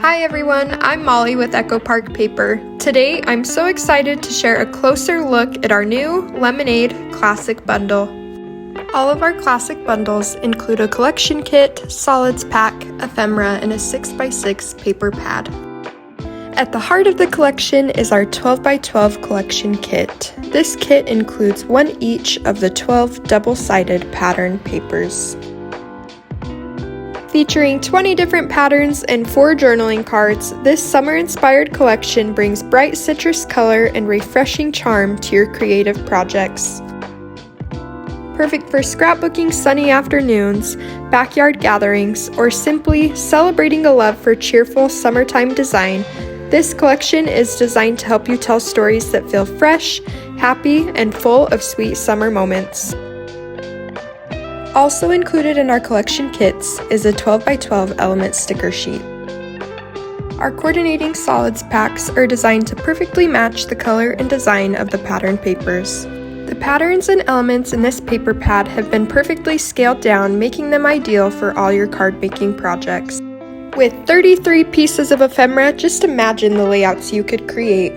Hi everyone, I'm Molly with Echo Park Paper. Today I'm so excited to share a closer look at our new Lemonade Classic Bundle. All of our classic bundles include a collection kit, solids pack, ephemera, and a 6x6 paper pad. At the heart of the collection is our 12x12 collection kit. This kit includes one each of the 12 double-sided pattern papers. Featuring 20 different patterns and 4 journaling cards, this summer-inspired collection brings bright citrus color and refreshing charm to your creative projects. Perfect for scrapbooking sunny afternoons, backyard gatherings, or simply celebrating a love for cheerful summertime design, this collection is designed to help you tell stories that feel fresh, happy, and full of sweet summer moments. Also included in our collection kits is a 12x12 element sticker sheet. Our coordinating solids packs are designed to perfectly match the color and design of the pattern papers. The patterns and elements in this paper pad have been perfectly scaled down, making them ideal for all your card making projects. With 33 pieces of ephemera, just imagine the layouts you could create.